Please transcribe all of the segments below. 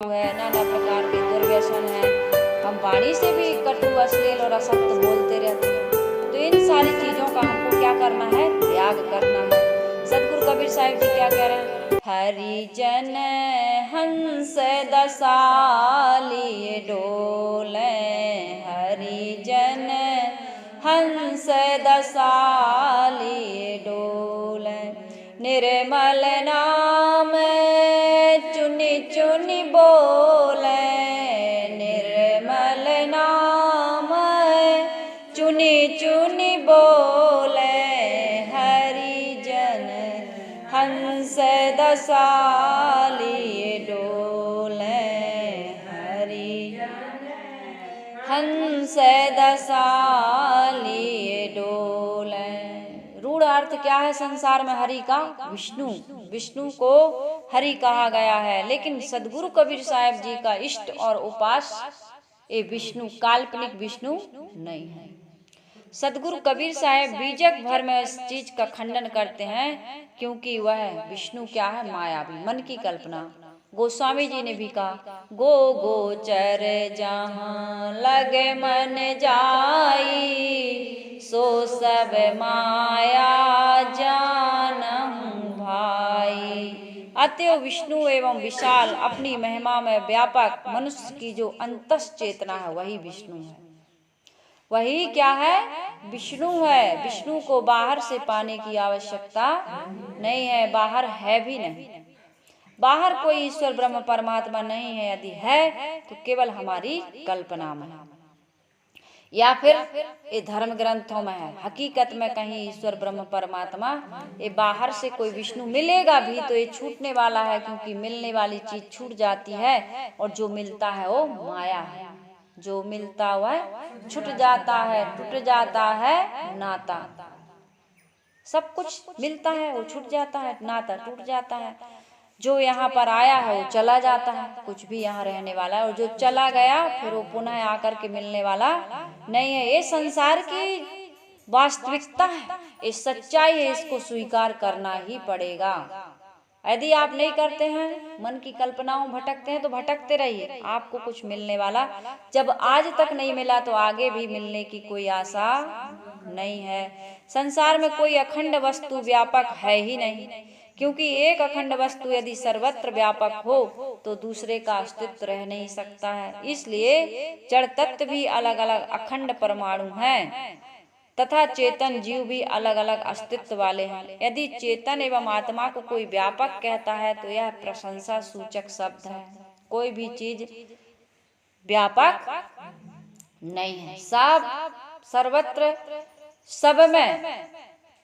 तंबाकू है, नाना प्रकार के दुर्व्यसन है, हम वाणी से भी कटु अश्लील और असत्य बोलते रहते हैं। तो इन सारी चीजों का हमको क्या करना है, त्याग करना है। सदगुरु कबीर साहिब जी क्या कह रहे हैं, हरिजन हंस दसालिए डोले, हरिजन हंस दसालिए डोले, निर्मल नाम चुनी चुनी बोले, निर्मल नाम चुनी चुनी बोले, हरिजन हंस दसालिए डोले, हरिजन हंस दसालिए डोले। रूढ़ अर्थ क्या है संसार में हरि का, विष्णु, विष्णु को हरि कहा गया है। लेकिन सदगुरु कबीर साहिब जी का इष्ट और उपास ये विष्णु काल्पनिक विष्णु नहीं है। सदगुरु कबीर साहेब बीजक भर में इस चीज का खंडन करते हैं, क्योंकि वह विष्णु क्या है, मायावी, मन की कल्पना। गोस्वामी जी ने भी कहा, गो गोचर जहाँ लगे मन जाई, सो सब माया जानहु भाई। अतएव विष्णु एवं विशाल अपनी महिमा में व्यापक मनुष्य की जो अंतस चेतना है वही विष्णु है, वही क्या है, विष्णु है। विष्णु को बाहर से पाने की आवश्यकता नहीं है, बाहर है भी नहीं, बाहर कोई ईश्वर ब्रह्म परमात्मा नहीं है। यदि है तो केवल हमारी कल्पना में है, या फिर ये धर्म ग्रंथों में है। हकीकत में कहीं ईश्वर ब्रह्म परमात्मा, ये बाहर से कोई विष्णु मिलेगा भी तो ये छूटने वाला है, क्योंकि मिलने वाली चीज छूट जाती है और जो मिलता है वो माया है। जो मिलता हुआ छूट जाता है, टूट जाता है नाता। सब कुछ मिलता है, वो छूट जाता है, नाता टूट जाता है। जो यहाँ पर आया है वो चला जाता है, कुछ भी यहाँ रहने वाला है, और जो चला गया फिर वो पुनः आकर के मिलने वाला नहीं है। ये संसार की वास्तविकता है, ये सच्चाई है, इसको स्वीकार करना ही पड़ेगा। यदि आप नहीं करते हैं, मन की कल्पनाओं भटकते हैं, तो भटकते रहिए, आपको कुछ मिलने वाला जब आज तक नहीं मिला तो आगे भी मिलने की कोई आशा नहीं है। संसार में कोई अखंड वस्तु व्यापक है ही नहीं, क्योंकि एक अखंड वस्तु यदि सर्वत्र व्यापक हो तो दूसरे का अस्तित्व रह नहीं सकता है। इसलिए जड़ तत्व भी अलग अलग अखंड परमाणु हैं तथा चेतन जीव भी अलग अलग अस्तित्व वाले हैं। यदि चेतन एवं आत्मा को कोई व्यापक कहता है तो यह प्रशंसा सूचक शब्द है। कोई भी चीज व्यापक नहीं है, सब सर्वत्र, सब में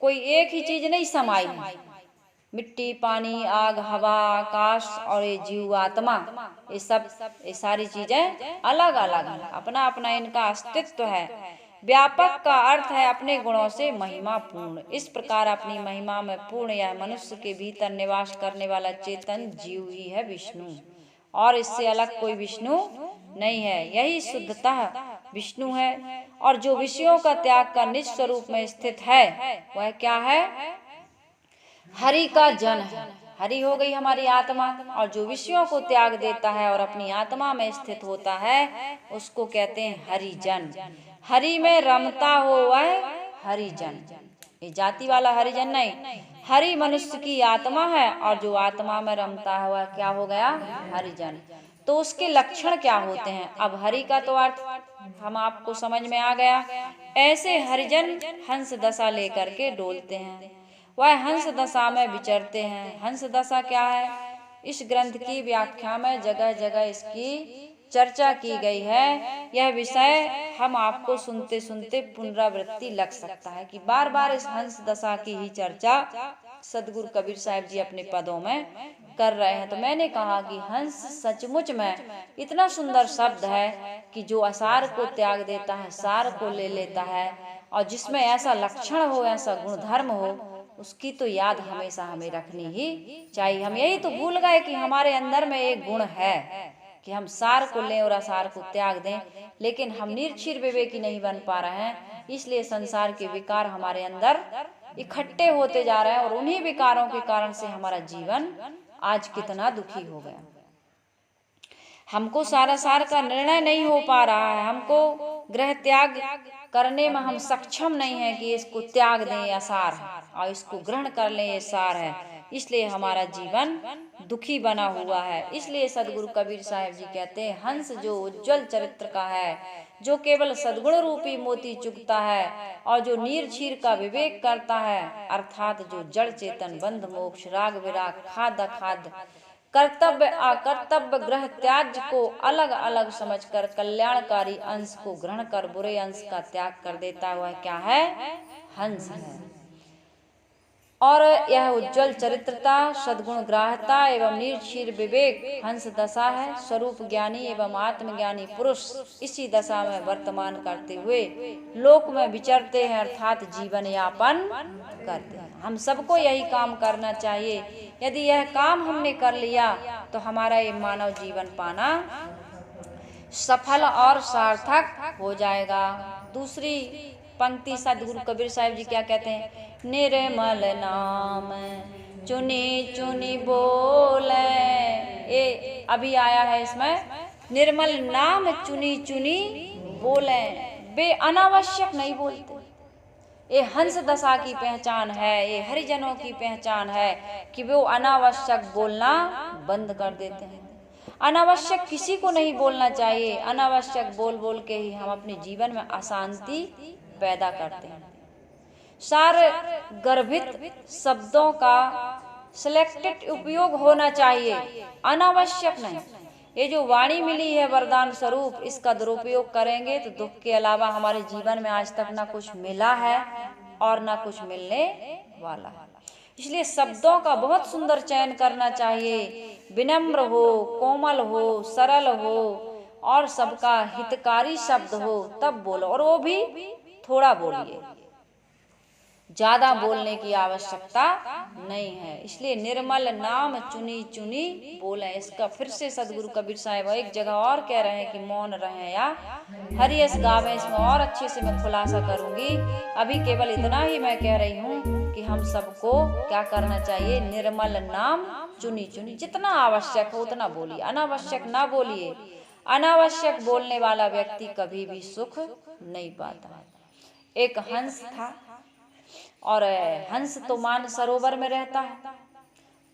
कोई एक ही चीज नहीं समाई है। मिट्टी, पानी, आग, हवा, आकाश और ये जीव आत्मा, ये सब, ये सारी चीजें अलग अलग हैं, अपना अपना इनका अस्तित्व है। व्यापक का अर्थ है अपने गुणों से महिमा पूर्ण। इस प्रकार अपनी महिमा में पूर्ण यह मनुष्य के भीतर निवास करने वाला चेतन जीव ही है विष्णु, और इससे अलग कोई विष्णु नहीं है। यही शुद्धतः विष्णु है। और जो विषयों का त्याग कर निज स्वरूप में स्थित है वह क्या है, हरि का जन है। हरि हो गई हमारी आत्मा, और जो विषयों को त्याग देता है और अपनी आत्मा में स्थित होता है उसको कहते हैं हरिजन। हरि में रमता हो वह हरिजन, ये जाति वाला हरिजन नहीं। हरि मनुष्य की आत्मा है, और जो आत्मा में रमता है वह क्या हो गया, हरिजन। तो उसके लक्षण क्या होते हैं। अब हरि का तो अर्थ हम आपको समझ में आ गया। ऐसे हरिजन हंस दशा लेकर के डोलते हैं, वह हंस दशा में विचरते हैं। हंस दशा क्या है, इस ग्रंथ की व्याख्या में जगह जगह इसकी चर्चा की गई है। यह विषय हम आपको सुनते सुनते पुनरावृत्ति लग सकता है कि बार बार इस हंस दशा की ही चर्चा सदगुरु कबीर साहिब जी अपने पदों में कर रहे हैं। तो मैंने कहा कि हंस सचमुच में इतना सुंदर शब्द है कि जो असार को त्याग देता है, सार को ले लेता है, और जिसमें ऐसा लक्षण हो, ऐसा गुणधर्म हो, उसकी तो याद हमेशा हमें रखनी ही चाहिए। हम यही तो भूल गए कि हमारे अंदर में एक गुण है कि हम सार को लें और असार को त्याग दें, लेकिन हम निर्क्षीर विवेकी नहीं बन पा रहे हैं। इसलिए संसार के विकार हमारे अंदर इकट्ठे होते जा रहे हैं, और उन्हीं विकारों के कारण से हमारा जीवन आज कितना दुखी हो गया। हमको सारा सार का निर्णय नहीं हो पा रहा है, हमको ग्रह त्याग करने में हम सक्षम नहीं है कि इसको त्याग दें या सार है और इसको ग्रहण कर लें ये सार है, इसलिए हमारा जीवन दुखी बना हुआ है। इसलिए सदगुरु कबीर साहब जी कहते हैं, हंस जो उज्जवल चरित्र का है, जो केवल सद्गुण रूपी मोती चुगता है और जो नीर क्षीर का विवेक करता है, अर्थात जो जड़ चेतन बंध मोक्ष राग विराग खाद अखाद कर्तव्य अकर्तव्य ग्रह त्याग को अलग अलग समझकर कल्याणकारी अंश को ग्रहण कर बुरे अंश का त्याग कर देता हुआ क्या है? हंस है। और यह उज्जवल चरित्रता, सद्गुण ग्राह्यता एवं निर्क्षीर विवेक हंस दशा है। स्वरूप ज्ञानी एवं आत्मज्ञानी पुरुष इसी दशा में वर्तमान करते हुए लोक में विचरते हैं, अर्थात जीवन यापन करते हैं। हम सबको यही काम करना चाहिए। यदि यह काम हमने कर लिया तो हमारा ये मानव जीवन पाना सफल और सार्थक हो जाएगा। दूसरी पंक्ति सदगुरु कबीर साहब जी क्या कहते हैं? निर्मल नाम चुनी चुनी बोले, ये अभी आया है इसमें, निर्मल नाम चुनी चुनी बोले, वे अनावश्यक नहीं बोलते। ये हंस दशा की पहचान है, ये हरिजनों की पहचान है कि वो अनावश्यक बोलना बंद कर देते हैं। अनावश्यक किसी को नहीं बोलना चाहिए। अनावश्यक बोल बोल के ही हम अपने जीवन में अशांति पैदा करते हैं। सार गर्भित शब्दों का सिलेक्टेड उपयोग होना चाहिए, अनावश्यक नहीं। ये जो वाणी मिली है वरदान स्वरूप, इसका दुरुपयोग करेंगे तो दुख के अलावा हमारे जीवन में आज तक ना कुछ मिला है और ना कुछ मिलने वाला है। इसलिए शब्दों का बहुत सुंदर चयन करना चाहिए। विनम्र हो, कोमल हो, सरल हो और सबका हितकारी शब्द हो तब बोलो, और वो भी थोड़ा बोलिए, ज्यादा बोलने की आवश्यकता नहीं है। इसलिए निर्मल नाम चुनी चुनी बोले। इसका फिर से सदगुरु कबीर साहब एक जगह और कह रहे हैं कि मौन रहे या हरियस गावे। इसमें और अच्छे से मैं खुलासा करूंगी, अभी केवल इतना ही मैं कह रही हूँ कि हम सबको क्या करना चाहिए? निर्मल नाम चुनी चुनी, जितना आवश्यक हो उतना बोलिए, अनावश्यक ना बोलिए। अनावश्यक बोलने वाला व्यक्ति कभी भी सुख नहीं पाता। एक हंस था और हंस तो मान सरोवर में रहता है,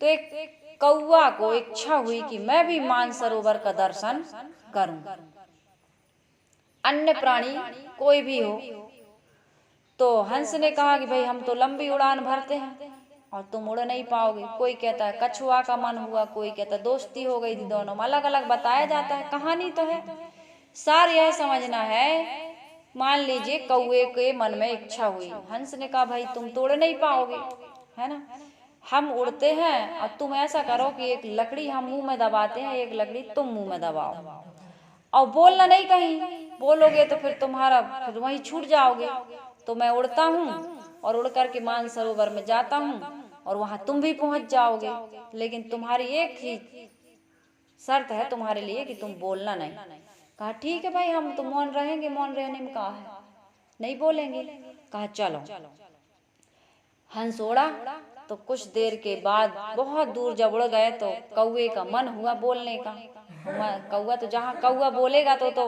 तो एक कौवा को इच्छा हुई कि मैं भी मान सरोवर का दर्शन करूं। अन्य प्राणी कोई भी हो, तो हंस ने कहा कि भाई हम तो लंबी उड़ान भरते हैं और तुम उड़ नहीं पाओगे। कोई कहता है कछुआ का मन हुआ, कोई कहता है दोस्ती हो गई थी, दोनों में अलग अलग बताया जाता है, कहानी तो है। सार यह समझना है, मान लीजिए कौवे के मन में इच्छा हुई, हंस ने कहा भाई तुम तो उड़ नहीं पाओगे, है ना, हम उड़ते हैं और तुम ऐसा करो कि एक लकड़ी हम मुंह में दबाते हैं, एक लकड़ी तुम मुंह में दबाओ और बोलना नहीं, कहीं बोलोगे तो फिर फिर वहीं छूट जाओगे। तो मैं उड़ता हूँ और उड़ करके मान सरोवर में जाता हूँ और वहां तुम भी पहुंच जाओगे, लेकिन तुम्हारी एक ही शर्त है तुम्हारे लिए कि तुम बोलना नहीं। कहा ठीक है भाई, हम तो मौन रहेंगे, मौन रहने में कहा है, नहीं बोलेंगे। कहा चलो। हंस उड़ा तो कुछ देर के बाद बहुत दूर जब उड़ गए तो कौवे का मन हुआ बोलने का। कौवा तो जहाँ कौवा बोलेगा तो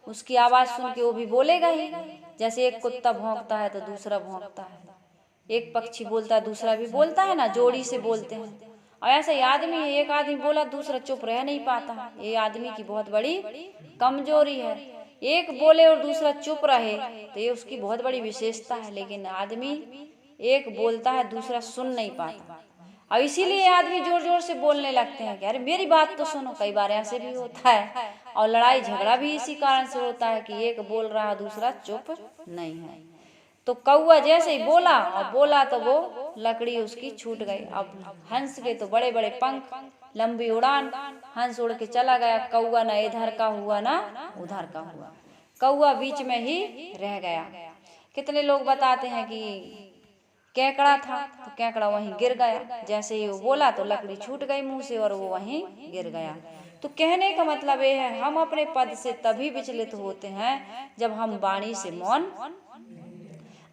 उसकी आवाज सुन के वो भी बोलेगा ही। जैसे एक कुत्ता भौंकता है तो दूसरा भौंकता है, एक पक्षी बोलता है दूसरा भी बोलता है ना, जोड़ी से बोलते हैं। और ऐसा ही आदमी है, एक आदमी बोला दूसरा चुप रह नहीं पाता है, ये आदमी की बहुत बड़ी कमजोरी है। एक बोले और दूसरा चुप रहे तो ये उसकी बहुत बड़ी विशेषता है, लेकिन आदमी एक बोलता है दूसरा सुन नहीं पाता। और इसीलिए आदमी जोर जोर से बोलने लगते हैं कि अरे मेरी बात तो सुनो। कई बार ऐसे भी होता है और लड़ाई झगड़ा भी इसी कारण से होता है कि एक बोल रहा दूसरा चुप नहीं है। तो कौवा जैसे ही बोला और बोला तो वो लकड़ी उसकी छूट गई। अब हंस के तो बड़े बड़े पंख, लंबी उड़ान, हंस उड़ के चला गया। कौवा ना इधर का हुआ ना उधर का हुआ, कौवा बीच में ही रह गया। कितने लोग बताते हैं कि केकड़ा था तो केकड़ा वहीं गिर गया, जैसे ही वो बोला तो लकड़ी छूट गई मुंह से और वो वहीं गिर गया। तो कहने का मतलब ये है, हम अपने पद से तभी विचलित होते हैं जब हम वाणी से मौन।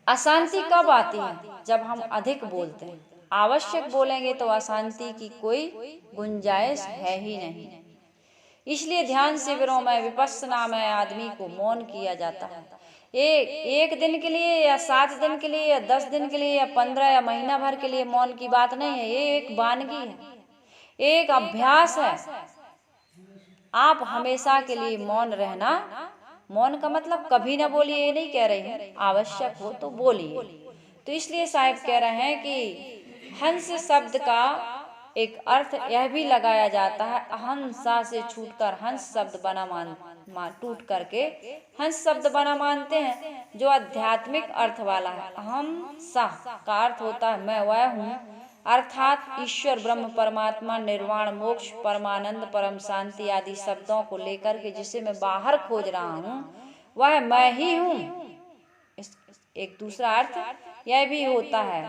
अशांति कब आती है? जब हम अधिक बोलते हैं। आवश्यक बोलेंगे तो अशांति की कोई गुंजाइश है ही नहीं। इसलिए ध्यान शिविरों में, विपश्यना में आदमी को मौन किया जाता है। एक दिन के लिए या 7 दिन के लिए या 10 दिन के लिए या 15 या महीना भर के लिए मौन की बात नहीं है। ये एक वानगी है, एक अभ्यास है। आप हमेशा के लिए मौन रहना, मौन का मतलब कभी ना बोलिए ये नहीं कह रही हूँ, आवश्यक हो तो बोलिए। तो इसलिए साहिब कह रहे हैं कि हंस शब्द का एक अर्थ यह भी लगाया जाता है, अहंसा से छूटकर हंस शब्द बना टूट करके हंस शब्द बना मानते हैं, जो आध्यात्मिक अर्थ वाला है। अहंसा का अर्थ होता है मैं वह हूँ, अर्थात ईश्वर, ब्रह्म, परमात्मा, निर्वाण, मोक्ष, परमानंद, परम शांति आदि शब्दों को लेकर के जिसे मैं बाहर खोज रहा हूँ वह मैं ही हूँ। एक दूसरा अर्थ यह भी होता है,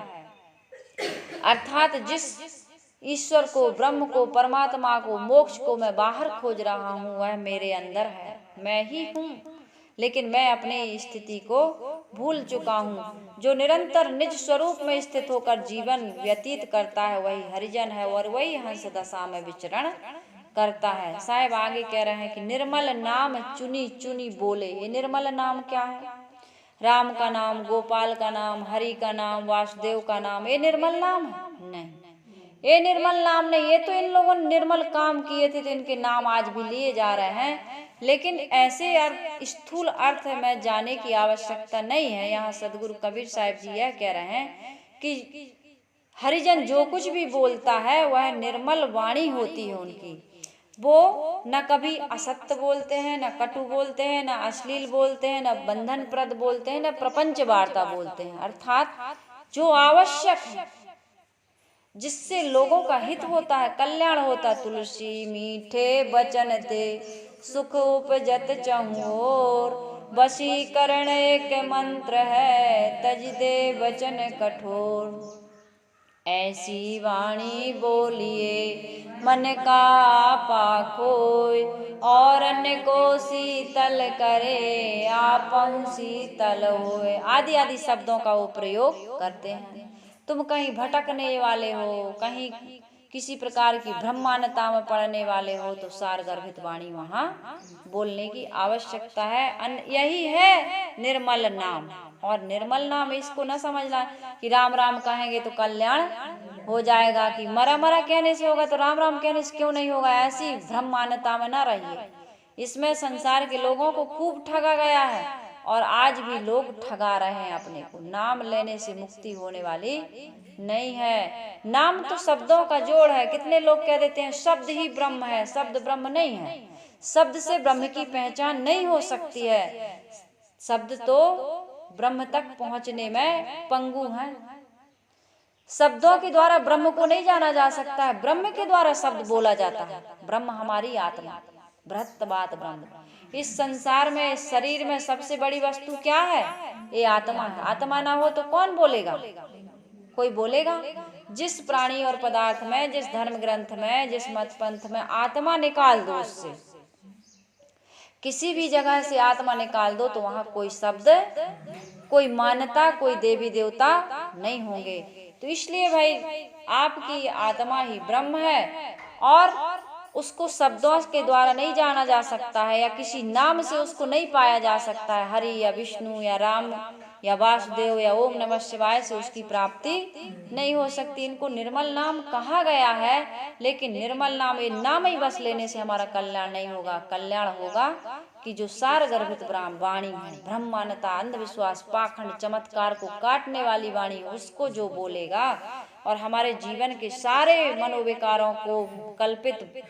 अर्थात जिस ईश्वर को, ब्रह्म को, परमात्मा को, मोक्ष को मैं बाहर खोज रहा हूँ वह मेरे अंदर है, मैं ही हूँ। लेकिन मैं अपनी स्थिति को भूल चुका हूँ। जो निरंतर निज स्वरूप में स्थित होकर जीवन व्यतीत करता है वही हरिजन है और वही हंस दशा में विचरण करता है। साहिब आगे कह रहे हैं कि निर्मल नाम चुनी चुनी बोले। ये निर्मल नाम क्या है? राम का नाम, गोपाल का नाम, हरि का नाम, वासुदेव का नाम, ये निर्मल नाम है? नहीं, ये निर्मल नाम नहीं। ये तो इन लोगों ने निर्मल काम किए थे तो इनके नाम आज भी लिए जा रहे हैं, लेकिन ऐसे अर्थ, स्थूल अर्थ में जाने की आवश्यकता नहीं है। यहाँ सदगुरु कबीर साहिब जी यह कह रहे हैं कि हरिजन जो कुछ भी बोलता है वह निर्मल वाणी होती है उनकी। वो न कभी असत्य बोलते हैं, न कटु बोलते हैं, न अश्लील बोलते हैं, न बंधनप्रद बोलते हैं, न प्रपंच वार्ता बोलते हैं। अर्थात जो आवश्यक है, जिससे लोगों का हित होता है, कल्याण होता है। तुलसी मीठे वचन ते सुख उपजत चहुओर, वशीकरण एक मंत्र है तज दे वचन कठोर। ऐसी वाणी बोलिए मन का आपा खोय, और अन्य को शीतल करे आपहु शीतल होय। आदि आदि शब्दों का वो प्रयोग करते हैं। तुम कहीं भटकने वाले हो, कहीं किसी प्रकार की ब्रह्मांडता में पड़ने वाले हो तो सार गर्भित वाणी वहाँ बोलने की आवश्यकता है। यही है निर्मल नाम। और निर्मल नाम इसको न समझना कि राम राम कहेंगे तो कल्याण हो जाएगा, कि मरा मरा कहने से होगा तो राम राम कहने से क्यों नहीं होगा। ऐसी ब्रह्मांडता में न रहिए। इसमें संसार के लोगों को खूब ठगा गया है और आज भी लोग ठगा रहे हैं अपने को। नाम लेने से मुक्ति होने वाली नहीं है। नाम तो शब्दों का जोड़ है। कितने लोग कह देते हैं शब्द ही ब्रह्म है, शब्द ब्रह्म नहीं है। शब्द से ब्रह्म की पहचान नहीं हो सकती है। शब्द तो ब्रह्म तक पहुंचने में पंगु है। शब्दों के द्वारा ब्रह्म को नहीं जाना जा सकता है, ब्रह्म के द्वारा शब्द बोला जाता है। ब्रह्म हमारी आत्मा, बृहत बात ब्रह्म। इस संसार में, इस शरीर में सबसे बड़ी वस्तु क्या है? ये आत्मा है। आत्मा ना हो तो कौन बोलेगा? कोई बोलेगा? जिस प्राणी और पदार्थ में, जिस धर्म ग्रंथ में, जिस मत पंथ में आत्मा निकाल दो, उससे किसी भी जगह से आत्मा निकाल दो तो वहां कोई शब्द, कोई मान्यता, कोई देवी देवता नहीं होंगे। तो इसलिए भाई आपकी आत्मा ही ब्रह्म है और उसको शब्दों के द्वारा नहीं जाना जा सकता है या किसी नाम से उसको नहीं पाया जा सकता है। हरि या विष्णु या राम या वासुदेव या ओम नमः शिवाय से उसकी प्राप्ति नहीं हो सकती। इनको निर्मल नाम कहा गया है, लेकिन निर्मल नाम, ये नाम ही बस लेने से हमारा कल्याण नहीं होगा। कल्याण होगा कि जो सार गर्भित ब्रह्म वाणी है, ब्रह्मांडता, अंधविश्वास, पाखंड, चमत्कार को काटने वाली वाणी, उसको जो बोलेगा और हमारे जीवन के सारे मनोविकारों को कल्पित,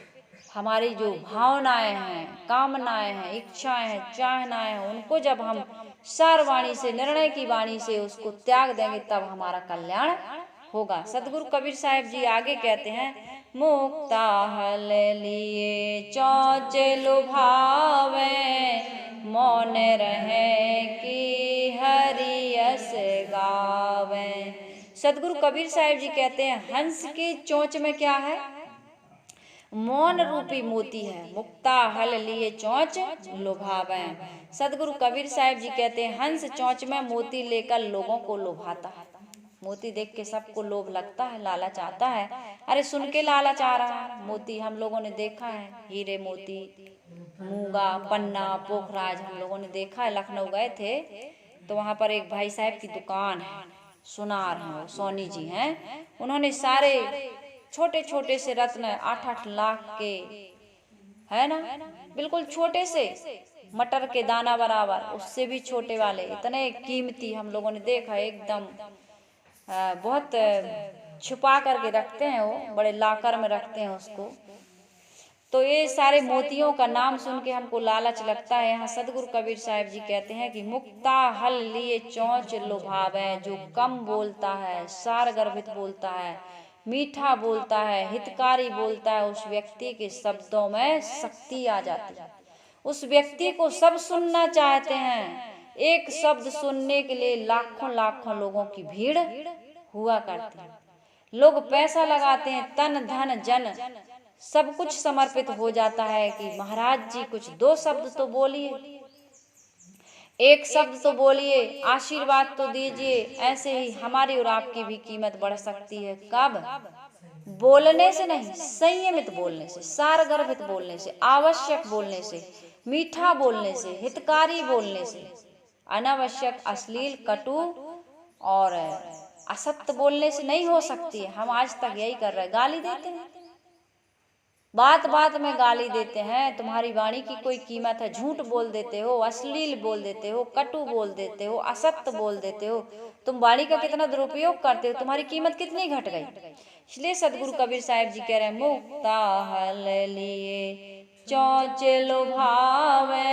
हमारी जो भावनाएं हैं, कामनाएं हैं, इच्छाएं हैं, चाहनाएं हैं, उनको जब हम सार वाणी से, निर्णय की वाणी से उसको त्याग देंगे तब हमारा कल्याण होगा। सदगुरु कबीर साहिब जी आगे कहते हैं, मुक्ता हल लिए चौच लुभावे, मौन रहे कि हरि यस गावे। सदगुरु कबीर साहिब जी कहते हैं हंस की चोंच में क्या है? मौन रूपी मोती है। मुक्ता हल लिए चोंच लुभावे। सदगुरु कबीर साहिब जी कहते हैं हंस चोंच में मोती लेकर लोगों को लुभाता है। मोती देख के सबको लोभ लगता है, लालच आता है। अरे सुन के लालच आ रहा है। मोती हम लोगों ने देखा है, हीरे मोती, मूंगा, पन्ना, पोखराज हम लोगों ने देखा है। लखनऊ गए थे तो वहाँ पर एक भाई साहब की दुकान है, सुनार हैं, वो सोनी जी हैं। उन्होंने सारे छोटे छोटे से रत्न 8-8 लाख के, है ना, बिल्कुल छोटे से मटर के दाना बराबर, उससे भी छोटे वाले, इतने कीमती हम लोगों ने देखा। एकदम बहुत छुपा करके रखते हैं, वो बड़े लाकर में रखते हैं उसको। तो ये सारे मोतियों का नाम सुन के हमको लालच लगता है। यहाँ सदगुरु कबीर साहब जी कहते हैं कि मुक्ता हल लिए चौंच लुभावे, जो कम बोलता है, सार गर्भित बोलता है, मीठा बोलता है, हितकारी बोलता है, उस व्यक्ति के शब्दों में शक्ति आ जाती है। उस व्यक्ति को सब सुनना चाहते हैं। एक शब्द सुनने के लिए लाखों लाखों लोगों की भीड़ हुआ करती है। लोग पैसा लगाते हैं, तन धन जन सब कुछ समर्पित हो जाता है कि महाराज जी कुछ 2 शब्द तो बोलिए, 1 शब्द तो बोलिए, आशीर्वाद तो दीजिए। ऐसे ही हमारी और आपकी भी कीमत बढ़ सकती है। कब? बोलने से नहीं, संयमित बोलने से, सारगर्भित बोलने से, आवश्यक बोलने से, मीठा बोलने से, हितकारी बोलने से। अनावश्यक, अश्लील, कटु और असत्य बोलने से नहीं हो सकती है। हम आज तक यही कर रहे हैं, गाली देते हैं, बात बात में गाली देते हैं। तुम्हारी वाणी की कोई कीमत है? झूठ बोल देते हो, अश्लील बोल देते हो, कटु बोल देते हो, असत्य बोल देते हो। तुम वाणी का कितना दुरुपयोग करते हो, तुम्हारी कीमत कितनी घट गई। इसलिए सदगुरु कबीर साहब जी कह रहे हैं, मुक्ता हल लिए चौंच लुभावे,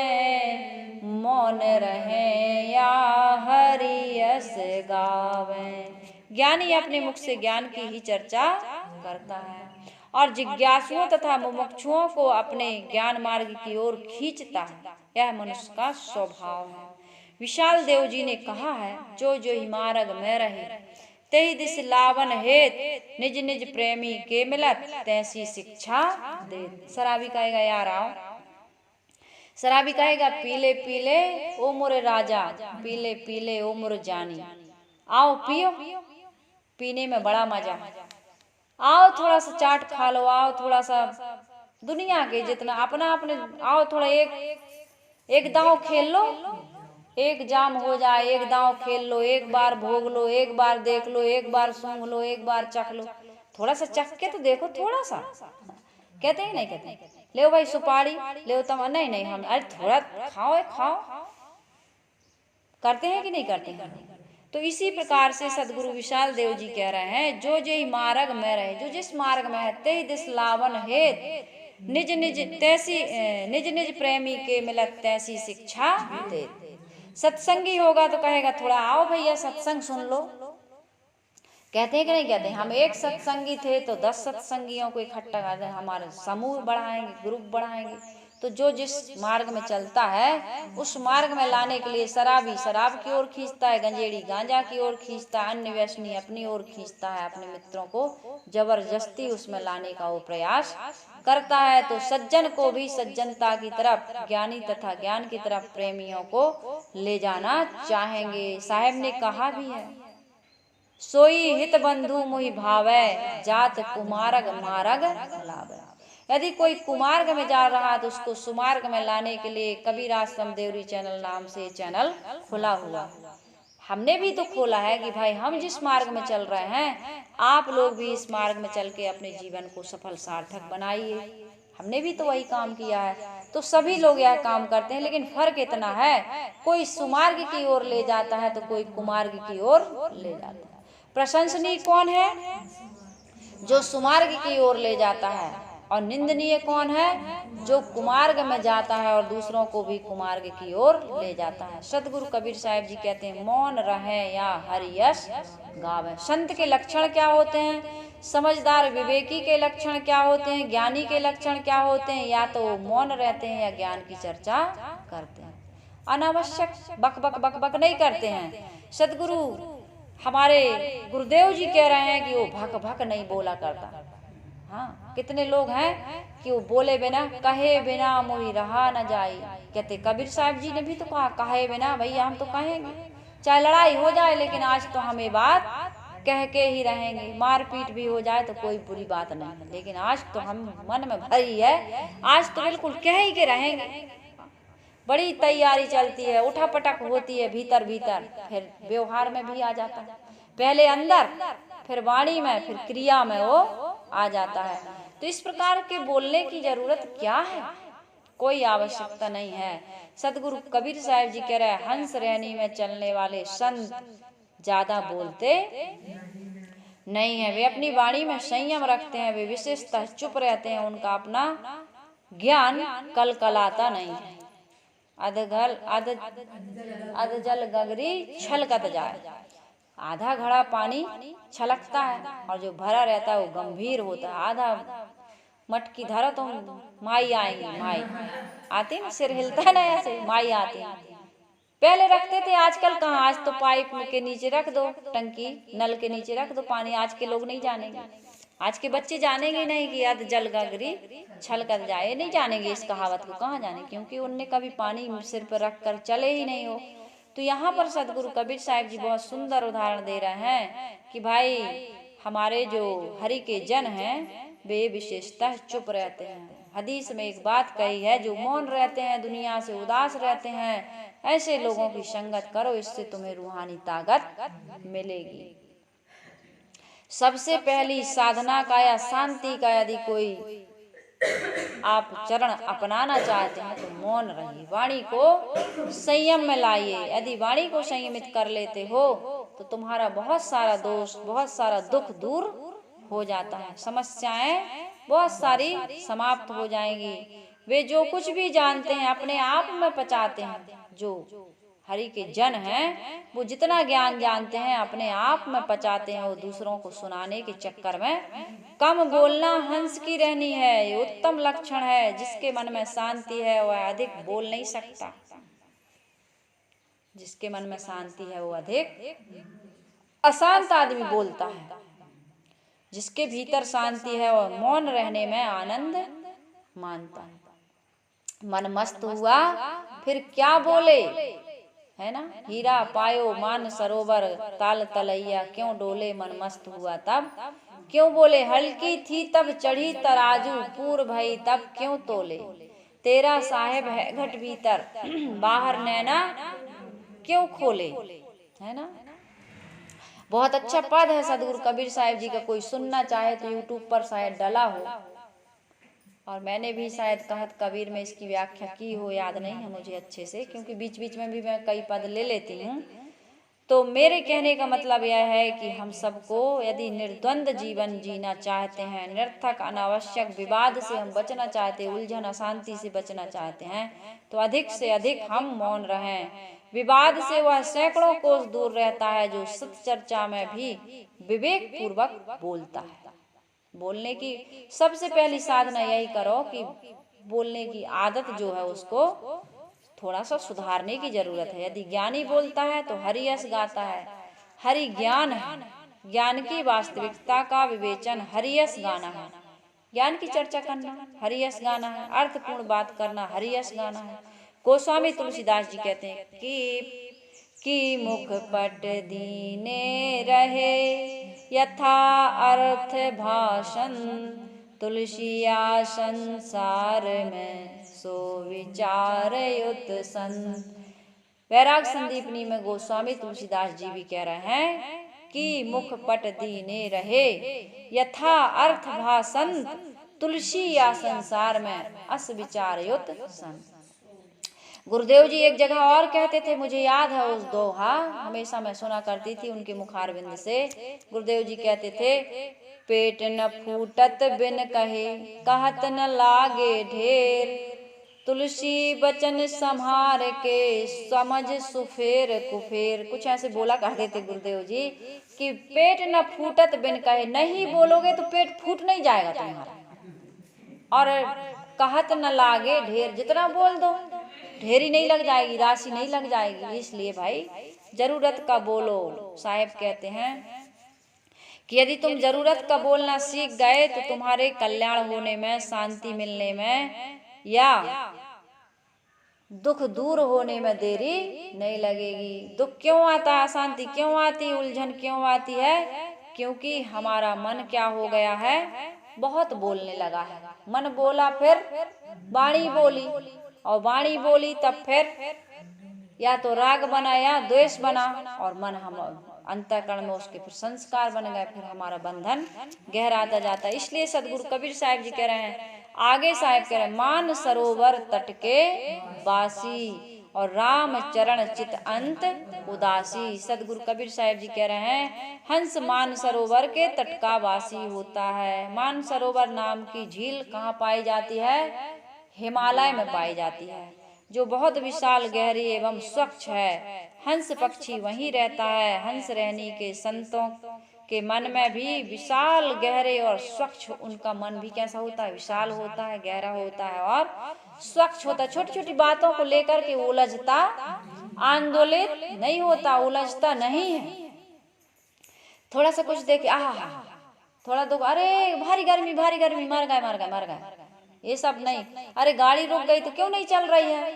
मौन रहे या हरि यस गावे। ज्ञानी अपने मुख से ज्ञान की ही चर्चा करता है और जिज्ञासुओं तथा मुमुक्षुओं को अपने ज्ञान मार्ग की ओर खींचता है। यह मनुष्य का स्वभाव है। विशाल देव जी ने कहा है, जो जो ही मार्ग में रहे, तेहि दिस लावन हेत, निज निज प्रेमी के मिलत, तैसी शिक्षा दे। शराबी कहेगा यार आओ, शराबी कहेगा पीले पीले ओ मोरे राजा, पीले पीले ओ मोरे जानी, आओ पियो, पीने में बड़ा मजा, आओ थोड़ा सा चाट खा लो, आओ थोड़ा सा दुनिया के जितना अपना अपने, आओ थोड़ा एक दांव खेल लो, एक जाम हो जाए, एक दांव खेल लो, एक बार भोग लो, एक बार देख लो, एक बार सूंघ लो, एक बार चख लो, थोड़ा सा चख के तो देखो, थोड़ा सा। कहते ही नहीं, कहते ले भाई सुपारी ले, तम नहीं नहीं हम, अरे थोड़ा खाओ, खाओ, करते हैं कि नहीं करते हैं। तो इसी प्रकार से सदगुरु विशाल देव जी कह रहे हैं, जो जो मार्ग में रहे, जो जिस मार्ग में है, तेहि दिस लावन हेत, निज निज तैसी, निज निज प्रेमी के मिलत तैसी शिक्षा दे। सत्संगी होगा तो कहेगा थोड़ा आओ भैया सत्संग सुन लो। कहते हैं कि नहीं कहते हैं? हम एक सत्संगी थे तो 10 सत्संगियों को इकट्ठा कर दें, हमारे समूह बढ़ाएंगे, ग्रुप बढ़ाएंगे। तो जो जिस मार्ग में चलता है उस मार्ग में लाने के लिए शराबी शराब की ओर खींचता है, गंजेड़ी गांजा की ओर खींचता है, अन्य व्यसनी अपनी ओर खींचता है, अपने मित्रों को जबरदस्ती उसमें लाने का वो प्रयास करता है। तो सज्जन को भी सज्जनता की तरफ, ज्ञानी तथा ज्ञान की तरफ प्रेमियों को ले जाना चाहेंगे। साहेब ने कहा भी है, सोई हित बंधु मुहि भावै, जात कुमार्ग मार्ग लावै। यदि कोई कुमार्ग में जा रहा है तो उसको सुमार्ग में लाने के लिए कबीर आश्रम देवरी चैनल नाम से चैनल खुला हुआ। हमने भी तो खोला है कि भाई हम जिस मार्ग में चल रहे हैं आप लोग भी इस मार्ग में चल के अपने जीवन को सफल सार्थक बनाइए। हमने भी तो वही काम किया है। तो सभी लोग यह काम करते हैं, लेकिन फर्क इतना है, कोई सुमार्ग की ओर ले जाता है तो कोई कुमार्ग की ओर ले जाता है। प्रशंसनीय कौन है? जो सुमार्ग की ओर ले जाता है। और निंदनीय कौन है? जो कुमार्ग में जाता है और दूसरों को भी कुमार्ग की ओर ले जाता है। सदगुरु कबीर साहब जी कहते हैं, मौन रहे या हरि यश गावे। संत के लक्षण क्या होते हैं? समझदार विवेकी के लक्षण क्या होते हैं? ज्ञानी के लक्षण क्या होते हैं? या तो मौन रहते हैं या ज्ञान की चर्चा करते हैं, अनावश्यक बक बक बक बक नहीं करते हैं। सदगुरु हमारे गुरुदेव जी कह रहे हैं कि वो भक भक नहीं बोला करता। हाँ, कितने लोग हैं कि वो बोले बिना, कहे बिना मोहि रहा न जाई। कहते कबीर साहब जी ने भी तो कहा, कहे बिना भैया हम तो कहेंगे, चाहे लड़ाई हो जाए लेकिन आज तो हमें बात कह के ही रहेंगे, मारपीट भी हो जाए तो कोई बुरी बात नहीं है, लेकिन आज तो हम मन में भरी है, आज तो बिल्कुल कह ही के रहेंगे। बड़ी तैयारी चलती है, उठापटक होती है भीतर भीतर, फिर व्यवहार में भी आ जाता है, पहले अंदर फिर वाणी में फिर क्रिया में वो आ जाता है। तो इस प्रकार के बोलने की जरूरत क्या है, कोई आवश्यकता नहीं है। सदगुरु कबीर साहब जी कह रहे हैं, हंस रहनी में चलने वाले संत ज्यादा बोलते नहीं है, वे अपनी वाणी में संयम रखते हैं, वे विशेषतः चुप रहते हैं, उनका अपना ज्ञान कलकलाता नहीं है। अध जल गगरी छलकत जाए, आधा घड़ा पानी छलकता है और जो भरा रहता है वो गंभीर होता है। आधा मटकी धरो तो माई आएंगी, माई आती ना, सिर हिलता है ना ऐसे, माई आती है। पहले रखते थे, आजकल कहाँ, आज तो पाइप के नीचे रख दो, टंकी नल के नीचे रख दो पानी। आज के लोग नहीं जानेंगे, आज के बच्चे जानेंगे नहीं कि अध जल गगरी छलकत जाए, नहीं जानेंगे इस कहावत को, कहाँ जाने, क्योंकि उनने कभी पानी सिर पर रख कर चले ही नहीं हो। तो यहाँ पर सदगुरु कबीर साहब जी बहुत सुंदर उदाहरण दे रहे हैं कि भाई हमारे जो हरि के जन हैं वे विशेषतः चुप रहते हैं। हदीस में एक बात कही है, जो मौन रहते हैं, दुनिया से उदास रहते हैं, ऐसे लोगों की संगत करो, इससे तुम्हें रूहानी ताकत मिलेगी। सबसे पहली साधना का या शांति का यदि कोई आप चरण अपनाना चाहते हैं तो मौन रहिए, वाणी को संयम में लाइए। यदि वाणी को संयमित कर लेते हो तो तुम्हारा बहुत सारा दोष, बहुत सारा दुख दूर हो जाता है, समस्याएं बहुत सारी समाप्त हो जाएंगी। वे जो कुछ भी जानते हैं अपने आप में पचाते हैं। जो हरि के जन हैं वो जितना ज्ञान जानते हैं अपने आप में पचाते हैं, वो दूसरों को सुनाने के चक्कर में। कम बोलना हंस की रहनी है, ये उत्तम लक्षण है। जिसके मन में शांति है वह अधिक बोल नहीं सकता, जिसके मन में शांति है वो अधिक अशांत आदमी बोलता है। जिसके भीतर शांति है वह मौन रहने में आनंद मानता है। मन मस्त हुआ फिर क्या बोले, है ना। हीरा पायो मान सरोवर, ताल तलैया क्यों डोले, मन मस्त हुआ तब क्यों बोले। हल्की थी तब चढ़ी तराजू, पूर भई तब क्यों तोले। तेरा साहेब है घट भीतर, बाहर नैना क्यों खोले, है ना। बहुत अच्छा पद है सदगुरु कबीर साहब जी का, कोई सुनना चाहे तो यूट्यूब पर शायद डला हो, और मैंने भी शायद कहत कबीर में इसकी व्याख्या की हो, याद नहीं है मुझे अच्छे से, क्योंकि बीच बीच में भी मैं कई पद ले लेती हूँ। तो मेरे कहने का मतलब यह है कि हम सबको यदि निर्द्वंद जीवन जीना चाहते हैं, निरर्थक अनावश्यक विवाद से हम बचना चाहते हैं, उलझन अशांति से बचना चाहते हैं, तो अधिक से अधिक हम मौन रहें। विवाद से वह सैकड़ों कोस दूर रहता है जो सत्य चर्चा में भी विवेक पूर्वक बोलता है। बोलने की सबसे पहली साधना यही करो कि बोलने की आदत जो है उसको थोड़ा सा सुधारने की जरूरत है। यदि ज्ञानी बोलता है तो हरि यश गाता है, हरि ज्ञान है, ज्ञान की वास्तविकता का विवेचन हरि यश गाना है। ज्ञान की चर्चा करना हरि यश गाना है, अर्थपूर्ण बात करना हरि यश गाना है। गोस्वामी तुलसीदास जी कहते हैं कि मुख पट दीने रहे, यथा अर्थ भाषण, तुलसिया संसार में सो विचार युत संत। वैराग संदीपनी में गोस्वामी तुलसीदास जी भी कह रहे हैं कि मुख पट दीने रहे, यथा अर्थ भाषण, तुलसी या संसार में अस विचार युत संत। गुरुदेव जी एक जगह और कहते थे, मुझे याद है उस दोहा, हमेशा मैं सुना करती थी उनके मुखारविंद से। गुरुदेव जी कहते थे, पेट न फूटत बिन कहे, कहत न लागे ढेर, तुलसी बचन संहार के, समझ सुफेर कुफेर। कुछ ऐसे बोला करते थे गुरुदेव जी कि पेट न फूटत बिन कहे, नहीं बोलोगे तो पेट फूट नहीं जाएगा तुम्हारा, और कहत न लागे ढेर, जितना बोल दो ढेरी नहीं लग जाएगी, राशि नहीं लग जाएगी। इसलिए भाई जरूरत का बोलो। साहेब कहते हैं कि यदि तुम जरूरत का बोलना सीख गए तो तुम्हारे कल्याण होने में, शांति मिलने में या दुख दूर होने में देरी नहीं लगेगी। दुख क्यों आता है, अशांति क्यों आती, उलझन क्यों आती है? क्योंकि हमारा मन क्या हो गया है, बहुत बोलने लगा है। मन बोला, फिर वाणी बोली, और वाणी बोली तब फिर या तो राग बना या द्वेष बना, और मन हम अंतःकरण में उसके फिर संस्कार बन गए, फिर हमारा बंधन गहराता जाता है। इसलिए सदगुरु कबीर साहब जी कह रहे हैं, आगे साहब कह रहे हैं, मान सरोवर तट के वासी और राम चरण चित अंत उदासी। सदगुरु कबीर साहब जी कह रहे हैं, हंस मान सरोवर के तट का वासी होता है। मान सरोवर नाम की झील कहाँ पाई जाती है? हिमालय में पाई जाती है, जो बहुत विशाल, गहरी एवं स्वच्छ है। हंस पक्षी वहीं रहता है। हंस रहनी के संतों के मन में भी विशाल, गहरे और स्वच्छ, उनका मन भी कैसा होता है? विशाल होता है, गहरा होता है और स्वच्छ होता है। छोटी छोटी बातों को लेकर के उलझता, आंदोलित नहीं होता, उलझता नहीं है। थोड़ा सा कुछ देखे, आहा, थोड़ा दुख, अरे भारी गर्मी, भारी गर्मी, मर गए, मर गए, मर गए, ये सब नहीं। अरे गाड़ी रुक गई तो क्यों नहीं चल रही है?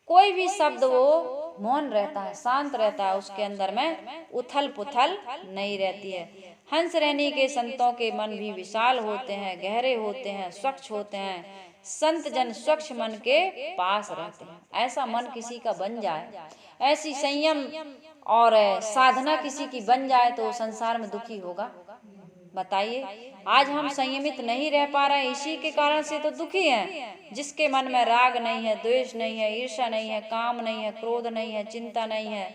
कोई भी शब्द वो मौन रहता है, शांत रहता है, उसके अंदर में उथल पुथल नहीं रहती है। हंस रहनी के संतों के मन भी विशाल होते हैं, गहरे होते हैं, स्वच्छ होते हैं। संत जन स्वच्छ मन के पास रहते हैं। ऐसा मन किसी का बन जाए, ऐसी संयम और साधना किसी की बन जाए, तो संसार में दुखी होगा? बताइए, आज हम संयमित नहीं रह पा रहे हैं, इसी के कारण से तो दुखी हैं। जिसके मन में राग नहीं है, द्वेष नहीं है, ईर्ष्या नहीं है, काम नहीं है, क्रोध नहीं है, चिंता नहीं है,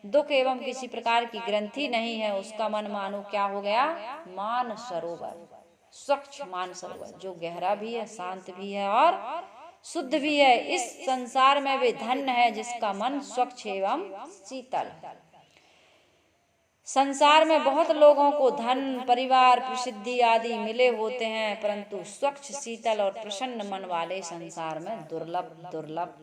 दुख एवं किसी प्रकार की ग्रंथि नहीं है, उसका मन मानो क्या हो गया? मान सरोवर, स्वच्छ मान सरोवर, जो गहरा भी है, शांत भी है और शुद्ध भी है। इस संसार में वे धन्य है जिसका मन स्वच्छ एवं शीतल है। संसार में बहुत लोगों को धन, परिवार, प्रसिद्धि आदि मिले होते हैं, परंतु स्वच्छ, शीतल और प्रसन्न मन वाले संसार में दुर्लभ दुर्लभ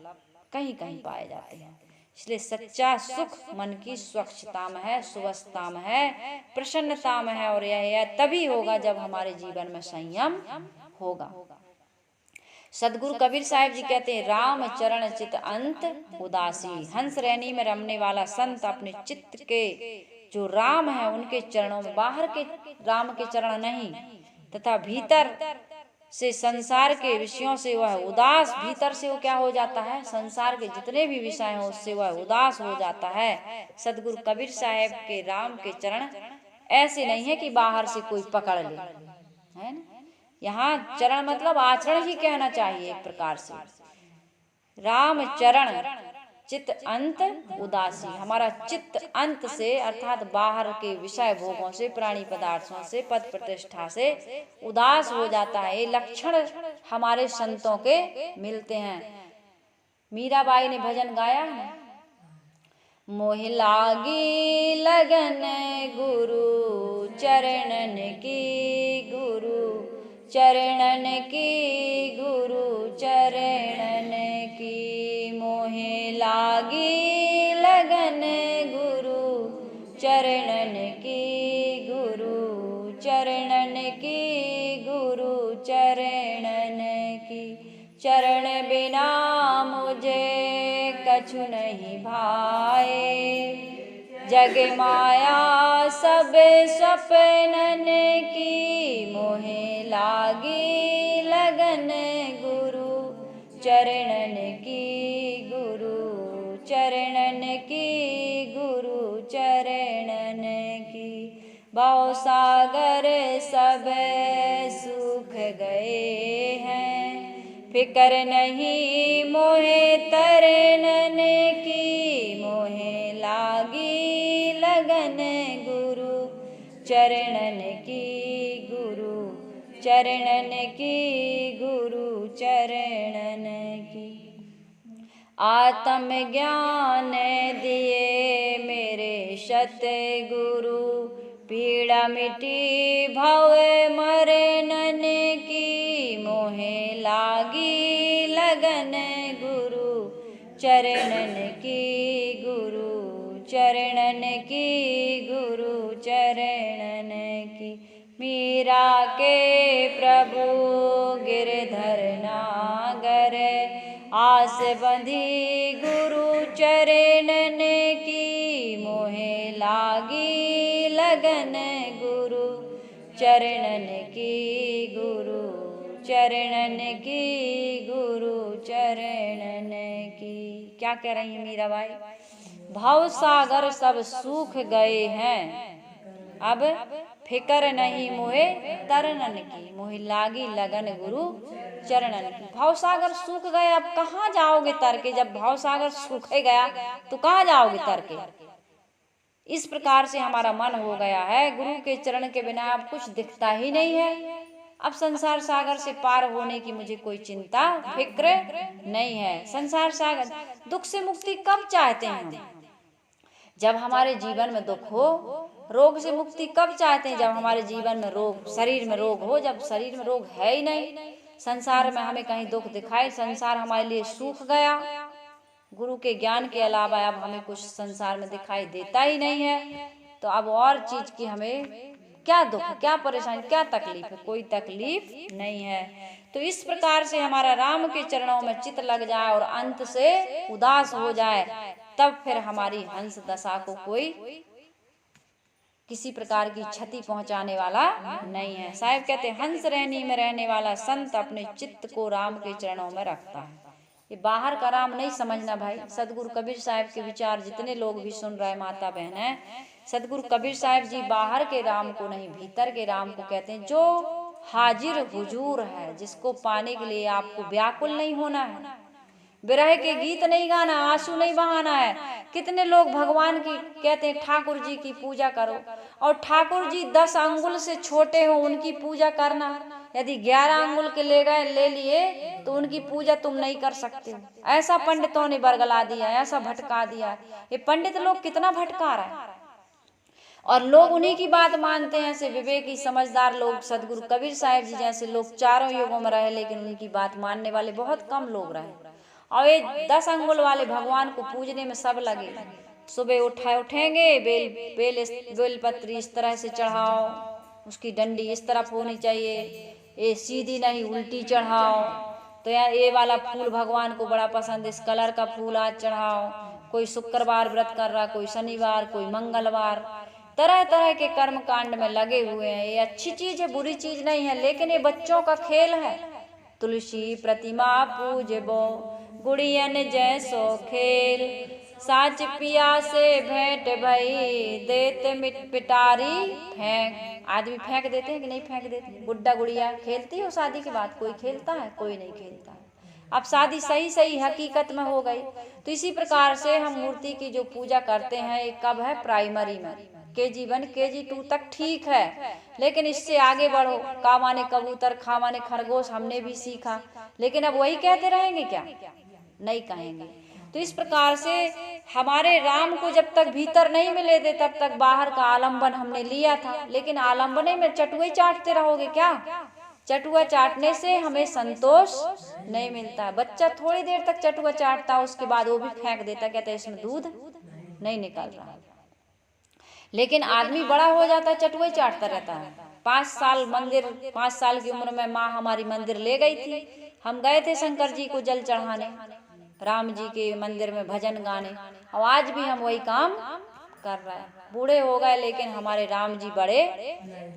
कहीं कहीं पाए जाते हैं। इसलिए सच्चा सुख मन की स्वच्छता में है, सुवस्था में है, प्रसन्नता में है, और यह तभी होगा जब हमारे जीवन में संयम होगा। सदगुरु कबीर साहब जी कहते हैं, राम चरण चित अंत उदासी। हंस रहनी में रमने वाला संत अपने चित्त के जो राम है उनके चरणों में, बाहर के राम के चरण नहीं, तथा भीतर से संसार के विषयों से वह उदास, भीतर से वो क्या हो जाता है? संसार के जितने भी विषय हैं उससे वह उदास हो जाता है। सदगुरु कबीर साहब के राम के चरण ऐसे नहीं है कि बाहर से कोई पकड़ ले, है ना? यहाँ चरण मतलब आचरण ही कहना चाहिए एक प्रकार से। राम चरण चित्त अंत उदासी, हमारा चित्त अंत से अर्थात बाहर के विषय भोगों से, प्राणी पदार्थों से, पद प्रतिष्ठा से उदास हो जाता है। ये लक्षण हमारे संतों के मिलते हैं। मीराबाई ने भजन गाया है, मोह लागी लगन गुरु चरणन की, गुरु चरणन की, गुरु चरणन की। मोहे लागी लगन गुरु चरणन की, गुरु चरणन की, गुरु चरणन की। चरण बिना मुझे कछु नहीं भाए, जग माया सब स्वप्नन की। मोहे लागी लगन गुरु चरणन की, गुरु चरणन की, गुरु चरणन की। भव सागर सब सूख गए हैं, फिकर नहीं मोहे तरनन की। मोहे लागी लगन गुरु चरणन की, गुरु चरणन की, गुरु चरणन की। आत्म ज्ञान दिए मेरे सतगुरु, पीड़ा मिटी भव मरनन की। मोहे लागी लगन गुरु चरणन की, गुरु चरणन की, गुरु चरणन की। मीरा के प्रभु गिरधर नागर, आस आस बंधी गुरु चरणन की, मोहे लागी लगन गुरु चरणन की, गुरु चरणन की, गुरु चरणन की। क्या कह रही है मीराबाई? भव सागर सब सूख गए हैं, अब फिकर नहीं मोहे तरनन की, मोहे लागी लगन गुरु चरणन की। भवसागर सूख गए, अब कहाँ जाओगे तर के? जब भवसागर सूखे गया तो कहाँ जाओगे तर के? इस प्रकार से हमारा मन हो गया है, गुरु के चरण के बिना अब कुछ दिखता ही नहीं है। अब संसार सागर से पार होने की मुझे कोई चिंता फिक्र नहीं है। संसार सागर, दुख से मुक्ति कब चाहते हैं हम? जब हमारे जीवन में दुख हो। रोग से मुक्ति कब चाहते हैं? जब हमारे जीवन में रोग, शरीर में रोग हो। जब शरीर में रोग है ही नहीं, संसार में हमें कहीं दुख दिखाई, संसार हमारे लिए सूख गया, गुरु के ज्ञान के अलावा अब हमें कुछ संसार में दिखाई देता ही नहीं है, तो अब और चीज की हमें क्या दुख, क्या परेशानी, क्या तकलीफ है? कोई तकलीफ नहीं है। तो इस प्रकार से हमारा राम के चरणों में चित्त लग जाए और अंत से उदास हो जाए, तब फिर हमारी हंस दशा को कोई किसी प्रकार की क्षति पहुंचाने वाला नहीं है। साहब कहते हैं, हंस रहनी में रहने वाला संत अपने चित्त को राम के चरणों में रखता है। ये बाहर का राम नहीं समझना भाई। सदगुरु कबीर साहब के विचार जितने लोग भी सुन रहे माता बहन है, सदगुरु कबीर साहब जी बाहर के राम को नहीं, भीतर के राम को कहते हैं, जो हाजिर हुजूर है, जिसको पाने के लिए आपको व्याकुल नहीं होना है, विरह के गीत नहीं गाना, आंसू नहीं बहाना है। कितने लोग भगवान की कहते हैं ठाकुर जी की पूजा करो, और ठाकुर जी 10 अंगुल से छोटे हो उनकी पूजा करना। यदि 11 अंगुल के ले लिए तो उनकी पूजा तुम नहीं कर सकते हो। ऐसा पंडितों ने बरगला दिया, ऐसा भटका दिया। ये पंडित लोग कितना भटका रहा है, और लोग उन्हीं की बात मानते हैं। ऐसे विवेकी समझदार लोग, सदगुरु कबीर साहब जी जैसे लोग चारों युगों में रहे, लेकिन उनकी बात मानने वाले बहुत कम लोग रहे। और ये 10 अंगुल वाले भगवान को पूजने में सब लगे। सुबह उठेंगे, बेलपत्री इस तरह से चढ़ाओ, उसकी डंडी इस तरफ होनी चाहिए, ये सीधी नहीं उल्टी चढ़ाओ। तो यार ये वाला फूल भगवान को बड़ा पसंद, इस कलर का फूल आज चढ़ाओ। कोई शुक्रवार व्रत कर रहा, कोई शनिवार, कोई मंगलवार, तरह तरह के कर्म कांड में लगे हुए हैं। ये अच्छी चीज है, बुरी चीज नहीं है, लेकिन ये बच्चों का खेल है। तुलसी प्रतिमा पूजबो, गुड़ियन जैसो खेल, साच पिया से भेंट भई, देते पिटारी फेंक। आदमी फेंक देते हैं कि नहीं फेंक देते? गुड्डा गुड़िया खेलती हो शादी के बाद? कोई खेलता है? कोई नहीं खेलता है। अब शादी सही सही हकीकत में हो गई। तो इसी प्रकार से हम मूर्ति की जो पूजा करते हैं, ये कब है? प्राइमरी में, KG 1 KG 2 तक ठीक है, लेकिन इससे आगे बढ़ो। का माने कबूतर, खा माने खरगोश, हमने भी सीखा, लेकिन अब वही कहते रहेंगे क्या? नहीं कहेंगे। तो इस प्रकार से हमारे राम को जब तक भीतर नहीं मिले थे, तब तक बाहर का आलम्बन हमने लिया था, लेकिन आलम्बने में चटुए चाटते रहोगे क्या? चटुआ चाटने से हमें संतोष नहीं मिलता है। बच्चा थोड़ी देर तक चटुआ चाटता है, उसके बाद वो भी फेंक देता, कहता है इसमें दूध नहीं निकल रहा। लेकिन आदमी बड़ा हो जाता है, चटुए चाटता रहता है। 5 साल की उम्र में माँ हमारी मंदिर ले गई थी। हम गए थे शंकर जी को जल चढ़ाने, राम जी के मंदिर में भजन गाने, और आज भी हम वही काम कर रहे हैं। बूढ़े हो गए, लेकिन हमारे राम जी बड़े,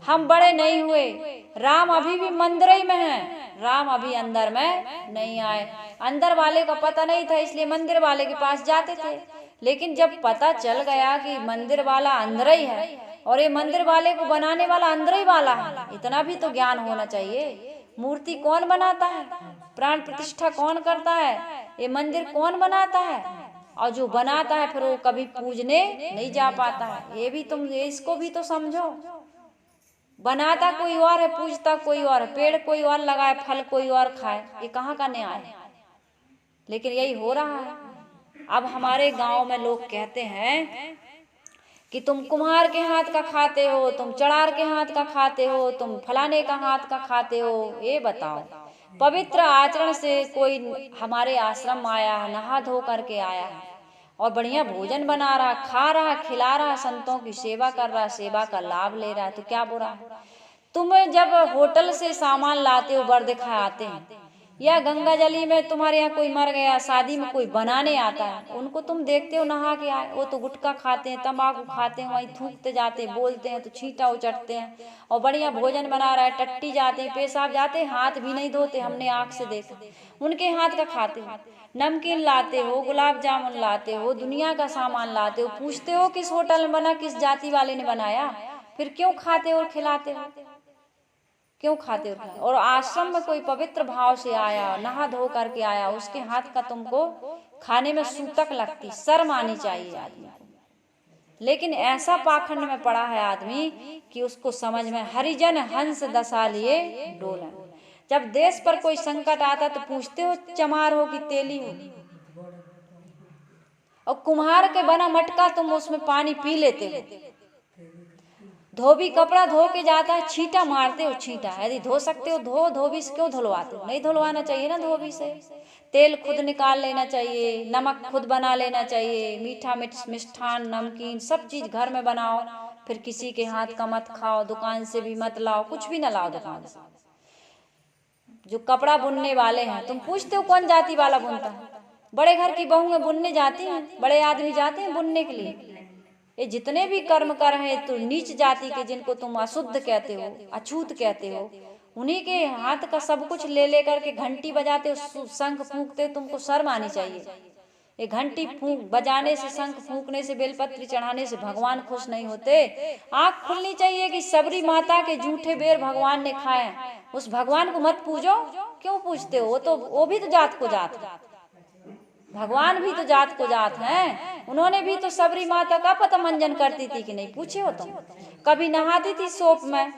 हम बड़े नहीं हुए। राम अभी भी मंदिर ही में है, राम अभी अंदर में नहीं आए। अंदर वाले का पता नहीं था, इसलिए मंदिर वाले के पास जाते थे। लेकिन जब पता चल गया कि मंदिर वाला अंदर ही है, और ये मंदिर वाले को बनाने वाला अंदर ही वाला है, इतना भी तो ज्ञान होना चाहिए। मूर्ति कौन बनाता है? प्राण प्रतिष्ठा कौन करता है? ये मंदिर कौन बनाता है? और जो बनाता है फिर वो कभी पूजने नहीं जा पाता है। ये भी तुम इसको भी तो समझो। बनाता कोई और है, पूजता कोई और है, पेड़ कोई और लगाए, फल कोई और खाए, ये कहाँ का न्याय है? लेकिन यही हो रहा है। अब हमारे गांव में लोग कहते हैं कि तुम कुम्हार के हाथ का खाते हो, तुम चढ़ार के हाथ का खाते हो, तुम फलाने का हाथ का खाते हो। ये बताओ, पवित्र आचरण से कोई हमारे आश्रम आया है, नहा धो करके आया है, और बढ़िया भोजन बना रहा, खा रहा, खिला रहा, संतों की सेवा कर रहा, सेवा का लाभ ले रहा है, तो क्या बुरा है? तुम जब होटल से सामान लाते हो, बर्दे खाते हैं, या गंगा जली में तुम्हारे यहाँ कोई मर गया, शादी में कोई बनाने आता है, उनको तुम देखते हो नहा के आए, वो तो गुटखा खाते हैं, तंबाकू खाते हैं, वहीं थूकते जाते हैं, बोलते हैं तो छींटा उचटते हैं, और बढ़िया भोजन बना रहा है, टट्टी जाते हैं, पेशाब जाते हैं, हाथ भी नहीं धोते, हमने आँख से देखा। उनके हाथ का खाते हो, नमकीन लाते हो, गुलाब जामुन लाते हो, दुनिया का सामान लाते हो, पूछते हो किस होटल में बना, किस जाति वाले ने बनाया, फिर क्यों खाते हो और खिलाते हो, क्यों खाते हो? और आश्रम में कोई पवित्र भाव से आया, नहा धो करके आया, उसके हाथ का तुमको खाने में सूतक लगती, शर्म आनी चाहिए आदमी को। लेकिन ऐसा पाखंड में पड़ा है आदमी कि उसको समझ में हरिजन हंस दशा लिए डोलन। जब देश पर कोई संकट आता तो पूछते हो चमार हो कि तेली हो, और कुम्हार के बना मटका तुम उसमें पानी पी लेते हो। धोबी कपड़ा धो के जाता है, छींटा मारते हो, छींटा यदि धो सकते हो धो, धोबी से क्यों धुलवाते हो? नहीं धुलवाना चाहिए ना धोबी से। तेल खुद निकाल लेना चाहिए, नमक खुद बना लेना चाहिए, मीठा मिष्ठान नमकीन सब चीज घर में बनाओ, फिर किसी के हाथ का मत खाओ, दुकान से भी मत लाओ, कुछ भी ना लाओ दुकान से। जो कपड़ा बुनने वाले हैं, तुम पूछते हो कौन जाति वाला बुनता है? बड़े घर की बहुएं बुनने जाती हैं, बड़े आदमी जाते हैं बुनने के लिए। ये जितने भी कर्म कर रहे हैं तो नीच जाति के, जिनको तुम अशुद्ध कहते हो, अछूत कहते हो, उन्हीं के हाथ का सब कुछ ले लेकर के घंटी बजाते हो, शंख फूंकते हो, तुमको शर्म आनी चाहिए। ये घंटी फूंक बजाने से, शंख फूंकने से, बेलपत्र चढ़ाने से भगवान खुश नहीं होते। आँख खुलनी चाहिए कि सबरी माता के जूठे बेर भगवान ने खाए, उस भगवान को मत पूजो। क्यों पूछते हो? वो भी तो जात को जात, भगवान भी तो जात को जात हैं। उन्होंने भी तो सबरी माता का पता मंजन करती थी कि नहीं? पूछे हो तुम? कभी नहाती थी सोप में,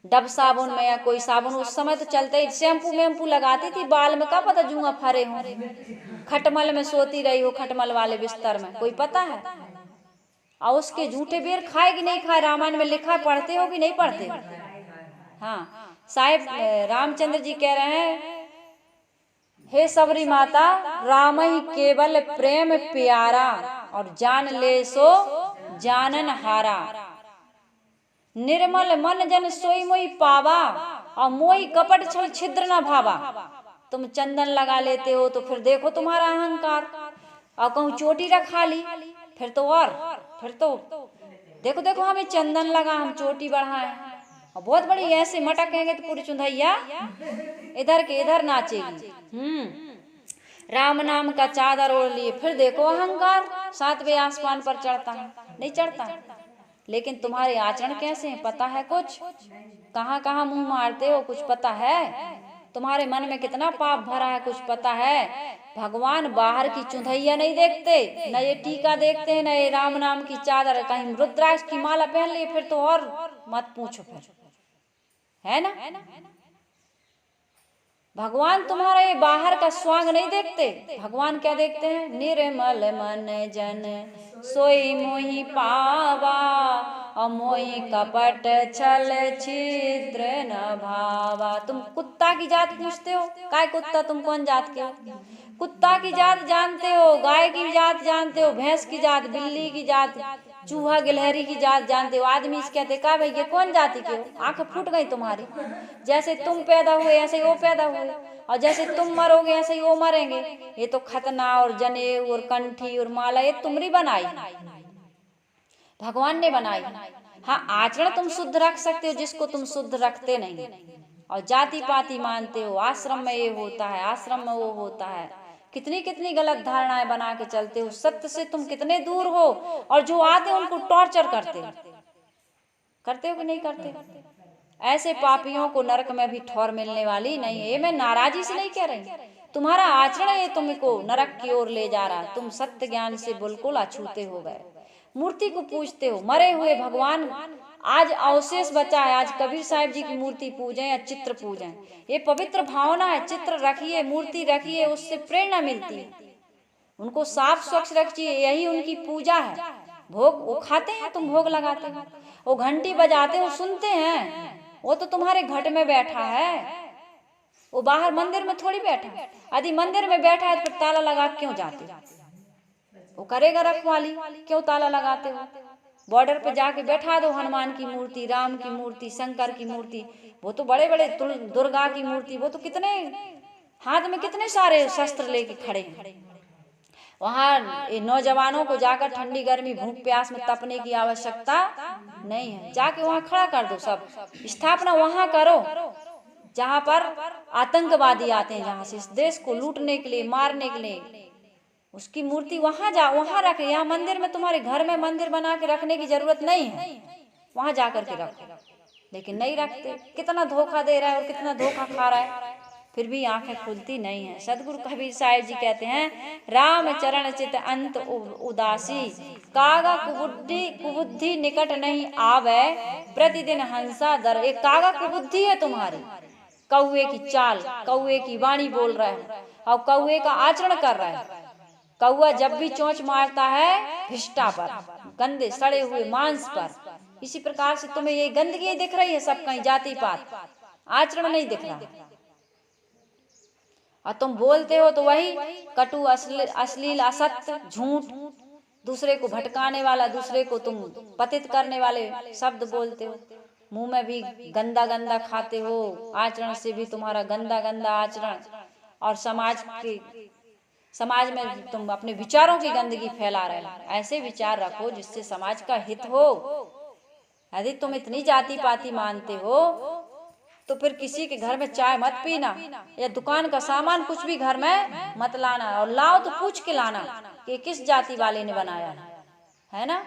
डब साबुन में, या कोई साबुन उस समय तो चलते ही, शैम्पू वेम्पू लगाती थी बाल में, का पता जुआ फरे हो। खटमल में सोती रही हो, खटमल वाले बिस्तर में, कोई पता है? और उसके झूठे बेर खाए कि नहीं खाए, रामायण में लिखा, पढ़ते हो कि नहीं पढ़ते हो? हाँ, साहेब रामचंद्र जी कह रहे हैं, हे सबरी माता, राम ही केवल प्रेम प्यारा, और जान ले सो जानन हारा। निर्मल मन जन सोई मोई पावा, और मोई कपट छल छिद्र न भावा। तुम चंदन लगा लेते हो तो फिर देखो तुम्हारा अहंकार, और कहूँ चोटी रखा ली, फिर तो देखो देखो हमें चंदन लगा, हम चोटी बढ़ाए, और बहुत बड़ी ऐसे मटकेंगे तो पूरी चुंधैया इधर के इधर नाचेगी। राम नाम का चादर ओढ़ लिए, फिर देखो अहंकार 7वें आसमान पर चढ़ता है, नहीं चढ़ता। लेकिन तुम्हारे आचरण कैसे हैं पता है? कुछ कहाँ कहाँ मुंह मारते हो कुछ पता है? तुम्हारे मन में कितना पाप भरा है कुछ पता है? भगवान बाहर की चुंधैया नहीं देखते, न ये टीका देखते हैं, न ये राम नाम की चादर, कहीं रुद्राक्ष की माला पहन लिए फिर तो और मत पूछो, फिर है ना। भगवान तुम्हारा ये बाहर का स्वांग नहीं देखते, भगवान क्या देखते हैं? निर्मल मन जन सोई मोहि पावा, अमोहि कपट छल छिद्र न भावा। तुम कुत्ता की जात पूछते हो, काय कुत्ता? तुम कौन जात के हो? कुत्ता की जात जानते हो, गाय की जात जानते हो, भैंस की जात, बिल्ली की जात, चूहा गिलहरी की जात जानते हो। आदमी से कहते का भैया कौन जाति के हो? आंखें फूट गई तुम्हारी। जैसे तुम पैदा हुए ऐसे ही वो पैदा हुए, और जैसे तुम मरोगे ऐसे ही वो मरेंगे। ये तो खतना और जनेऊ और कंठी और माला ये तुमरी बनाई, भगवान ने बनाई। हाँ, आचरण तुम शुद्ध रख सकते हो जिसको तुम शुद्ध रखते नहीं, और जाति पाति मानते हो, आश्रम में ये होता है, आश्रम में वो होता है, कितनी कितनी गलत धारणाएं बना के चलते हो। सत्य से तुम कितने दूर हो, और जो आते उनको टॉर्चर करते हो कि नहीं करते? ऐसे पापियों को नरक में भी ठौर मिलने वाली नहीं है। ये मैं नाराजी से नहीं कह रही, तुम्हारा आचरण ये तुमको नरक की ओर ले जा रहा। तुम सत्य ज्ञान से बिल्कुल अछूते हो गए, मूर्ति को पूजते हो। मरे हुए भगवान आज अवशेष बचा है, आज कबीर साहिब जी की मूर्ति पूजें या चित्र पूजें, ये पवित्र भावना है। चित्र रखिए, मूर्ति रखिए, उससे प्रेरणा मिलती है। उनको साफ स्वच्छ रखिए, यही उनकी पूजा है। भोग वो खाते हैं, तुम भोग लगाते हो, वो घंटी बजाते हो, सुनते हैं। वो तो तुम्हारे घट में बैठा है, वो बाहर मंदिर में थोड़ी बैठा है। यदि मंदिर में बैठा है तो फिर ताला लगा क्यों जाते हो? वो करेगा रखवाली, क्यों ताला लगाते हो? बॉर्डर पे जाके बैठा दो हनुमान की मूर्ति, राम की मूर्ति, शंकर की मूर्ति, वो तो बड़े बड़े दुर्गा की मूर्ति, वो तो कितने हाथ में कितने सारे शस्त्र लेके खड़े हैं। वहाँ नौजवानों को जाकर ठंडी गर्मी भूख प्यास में तपने की आवश्यकता नहीं है, जाके वहाँ खड़ा कर दो, सब स्थापना वहाँ करो जहाँ पर आतंकवादी आते हैं, जहाँ से इस देश को लूटने के लिए, मारने के लिए, उसकी मूर्ति वहाँ वहाँ रखे। यहाँ मंदिर में, तुम्हारे घर में मंदिर बना के रखने की जरूरत नहीं है, वहाँ जा करके रखो, लेकिन नहीं रखते। कितना धोखा दे रहा है और कितना धोखा खा रहा है, फिर भी आंखें खुलती नहीं है। सदगुरु कबीर साहिब जी कहते हैं, राम चरण चित अंत उदासी, कागा कुबुद्धि निकट नहीं आवे, प्रतिदिन हंसा दर। एक कागा कुबुद्धि है तुम्हारी, कौवे की चाल, कौवे की वाणी बोल रहा है और कौवे का आचरण कर रहा है। कौवा जब भी चोंच मारता है भिष्टा पर, गंदे सड़े हुए मांस पर, इसी प्रकार से तुम्हें ये गंदगी दिख रही है सब कहीं, जाति पात, आचरण नहीं दिख रहा, और तुम बोलते हो तो वही कटु अश्लील असत्य झूठ, दूसरे को भटकाने वाला, दूसरे को तुम पतित करने वाले शब्द बोलते हो। मुंह में भी गंदा गंदा खाते हो, आचरण से भी तुम्हारा गंदा गंदा आचरण, और समाज में तुम अपने विचारों की गंदगी फैला रहे हो। ऐसे विचार रखो जिससे समाज का हित हो। यदि तुम इतनी जाति पाति मानते हो तो फिर किसी के घर में चाय मत पीना, या दुकान का सामान कुछ भी घर में मत लाना, और लाओ तो पूछ के लाना कि किस जाति वाले ने बनाया है ना।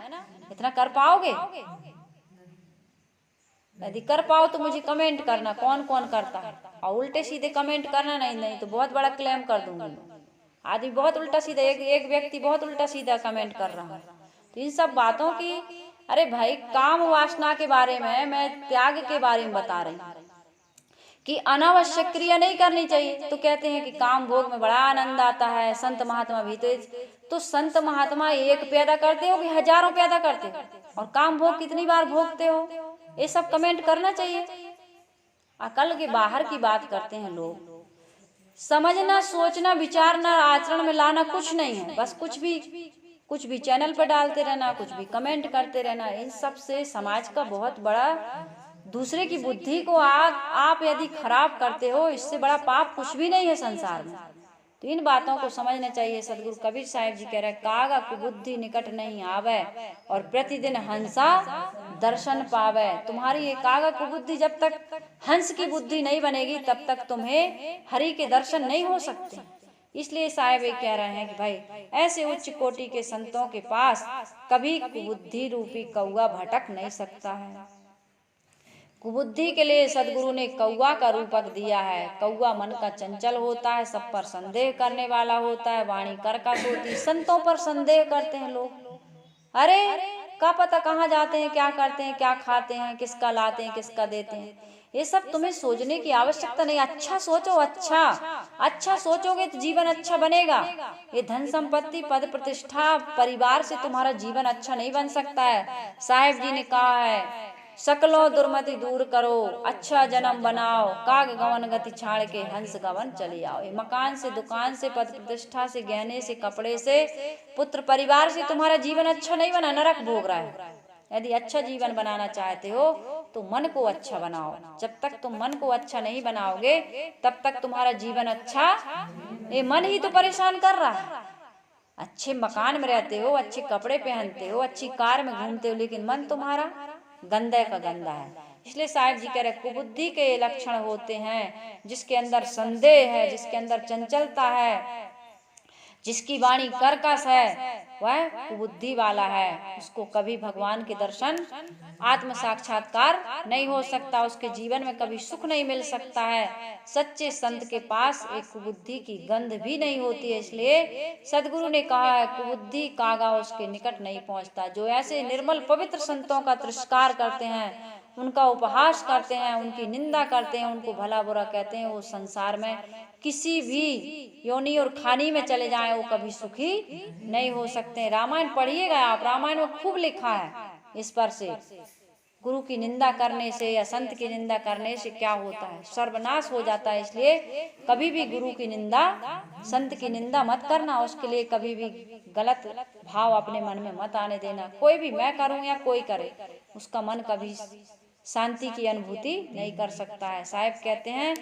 इतना कर पाओगे? यदि कर पाओ तो मुझे कमेंट करना कौन कौन करता है, और उल्टे सीधे कमेंट करना नहीं तो बहुत बड़ा क्लेम कर दूंगी। आदमी बहुत उल्टा सीधा, एक व्यक्ति बहुत उल्टा सीधा कमेंट कर रहा है। तो इन सब बातों की, अरे भाई, काम वासना के बारे में, मैं त्याग के बारे में बता रही हूँ कि अनावश्यक क्रिया नहीं करनी चाहिए। तो कहते हैं कि काम भोग में बड़ा आनंद आता है, संत महात्मा भी तो संत महात्मा एक पैदा करते हो कि हजारों पैदा करते हो, और काम भोग कितनी बार भोगते हो, ये सब कमेंट करना चाहिए। अकल के बाहर की बात करते हैं लोग। समझना, सोचना, विचारना, आचरण में लाना कुछ नहीं है, बस कुछ भी चैनल पर डालते रहना, कुछ भी कमेंट करते रहना। इन सब से समाज का बहुत बड़ा, दूसरे की बुद्धि को आप यदि खराब करते हो, इससे बड़ा पाप कुछ भी नहीं है संसार में। तो इन बातों को समझना चाहिए। सदगुरु कबीर साहिब जी कह रहे हैं, कागा कुबुद्धि निकट नहीं आवे, और प्रतिदिन हंसा दर्शन पावे। तुम्हारी ये कागा कुबुद्धि जब तक हंस की बुद्धि नहीं बनेगी, तब तक तुम्हें हरि के दर्शन नहीं हो सकते। इसलिए साहिब ये कह रहे हैं कि भाई, ऐसे उच्च कोटि के संतों के पास कभी कुबुद्धि रूपी कौवा भटक नहीं सकता है। कुबुद्धि के लिए सदगुरु ने कौवा का रूपक दिया है। कौवा मन का चंचल होता है, सब पर संदेह करने वाला होता है, वाणी कर्कश होती है। संतों पर संदेह करते हैं लोग, अरे क्या पता कहाँ जाते हैं, क्या करते हैं, क्या खाते हैं, किसका लाते हैं, किसका देते हैं। ये सब तुम्हें सोचने की आवश्यकता नहीं। अच्छा सोचो, अच्छा सोचोगे तो जीवन अच्छा बनेगा। ये धन संपत्ति, पद प्रतिष्ठा, परिवार से तुम्हारा जीवन अच्छा नहीं बन सकता है। साहिब जी ने कहा है, सकलो दुर्मति दूर करो, अच्छा जन्म बनाओ, काग गवन गति छाड़ के हंस गवन चले आओ। मकान से, दुकान से, पद प्रतिष्ठा से, गहने से, कपड़े से, पुत्र परिवार से तुम्हारा जीवन अच्छा नहीं बना, नरक भोग रहा है। यदि अच्छा जीवन बनाना चाहते हो तो मन को अच्छा बनाओ। जब तक तुम मन को अच्छा नहीं बनाओगे, तब तक तुम्हारा जीवन अच्छा, ये मन ही तो परेशान कर रहा है। अच्छे मकान में रहते हो, अच्छे कपड़े पहनते हो, अच्छी कार में घूमते हो, लेकिन मन तुम्हारा गंदा का गंदा है। इसलिए साहिब जी कह रहे, कुबुद्धि के लक्षण होते हैं जिसके अंदर संदेह है, जिसके अंदर चंचलता है, जिसकी वाणी कर्कश है, वह कुबुद्धि वाला है। उसको कभी भगवान के दर्शन, आत्म साक्षात्कार नहीं हो सकता, उसके जीवन में कभी सुख नहीं मिल सकता है। सच्चे संत के पास एक कुबुद्धि की गंध भी नहीं होती है। इसलिए सदगुरु ने कहा है, कुबुद्धि कागा उसके निकट नहीं पहुंचता। जो ऐसे निर्मल पवित्र संतों का तिरस्कार करते हैं, उनका उपहास करते हैं, उनकी निंदा करते हैं, उनको भला बुरा कहते हैं, वो संसार में किसी भी योनि और खानी में चले जाएं, वो कभी सुखी नहीं हो सकते। रामायण पढ़िएगा आप, रामायण में खूब लिखा है इस पर से। गुरु की निंदा करने से या संत की निंदा करने से क्या होता है, सर्वनाश हो जाता है। इसलिए कभी भी गुरु की निंदा, संत की निंदा मत करना। उसके लिए कभी भी गलत भाव अपने मन में मत आने देना। कोई भी, मैं करूं या कोई करे, उसका मन कभी शांति की अनुभूति नहीं कर सकता है। साहिब कहते हैं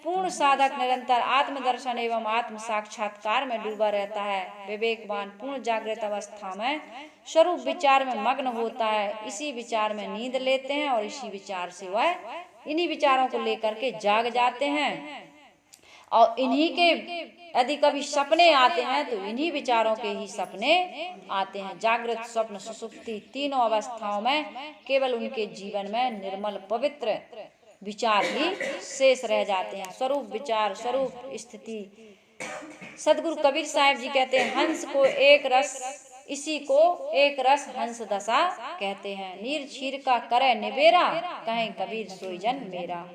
पूर्ण साधक निरंतर आत्मदर्शन एवं आत्म साक्षात्कार में डूबा रहता है। विवेकवान पूर्ण जागृत अवस्था में स्वरूप विचार में मग्न होता है। इसी विचार में नींद लेते हैं और इसी विचार से वह इन्हीं विचारों को लेकर के जाग जाते हैं और इन्हीं के यदि कभी सपने आते हैं तो इन्हीं विचारों के ही सपने आते हैं। जागृत स्वप्न सुषुप्ति तीनों अवस्थाओं में केवल उनके जीवन में निर्मल पवित्र विचार ही शेष रह जाते हैं। स्वरूप विचार स्वरूप स्थिति। सदगुरु कबीर साहिब जी कहते हैं हंस को एक रस, इसी को एक रस हंस दशा कहते हैं। नीर छीर का करे निबेरा, कहें कबीर सोई जन मेरा।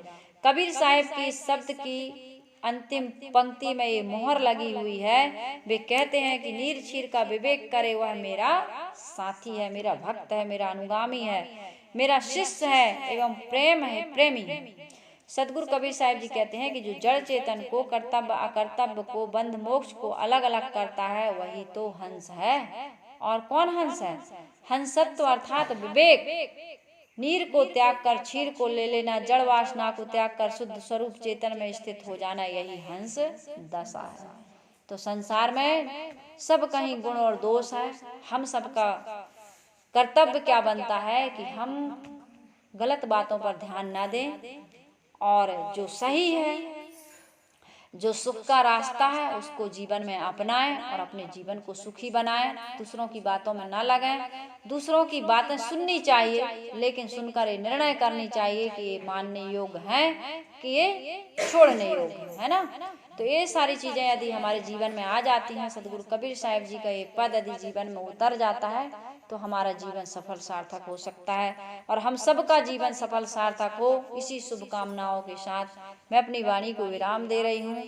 कबीर साहिब की शब्द की अंतिम पंक्ति में ये मोहर लगी हुई है। वे कहते हैं कि नीर छीर का विवेक करे वह मेरा साथी है, मेरा भक्त है, मेरा अनुगामी है, मेरा शिष्य है एवं प्रेम है, प्रेमी है। सदगुरु कबीर साहिब जी कहते हैं कि जो जड़ चेतन को कर्तव्य अकर्तव्य को बंध मोक्ष को अलग अलग करता है वही तो हंस है। और कौन हंस है? हंसत्व अर्थात विवेक। नीर को त्याग कर क्षीर को ले लेना, जड़ वासना को त्याग कर शुद्ध स्वरूप चेतन में स्थित हो जाना, यही हंस दशा है। तो संसार में सब कहीं गुण और दोष है। हम सबका कर्तव्य क्या बनता है कि हम गलत बातों पर ध्यान ना दें और जो सही है, जो सुख का रास्ता है उसको जीवन में अपनाएं और अपने जीवन को सुखी बनाएं। दूसरों की बातों में ना लगें। दूसरों की बातें सुननी चाहिए लेकिन सुनकर ये निर्णय करनी चाहिए कि ये मानने योग्य हैं कि ये छोड़ने योग्य है ना। तो ये सारी चीजें यदि हमारे जीवन में आ जाती हैं, सदगुरु कबीर साहिब जी का ये पद यदि जीवन में उतर जाता है तो हमारा जीवन सफल सार्थक हो सकता है और हम सबका जीवन सफल सार्थक हो। इसी शुभकामनाओं के साथ मैं अपनी वाणी को विराम दे रही हूँ।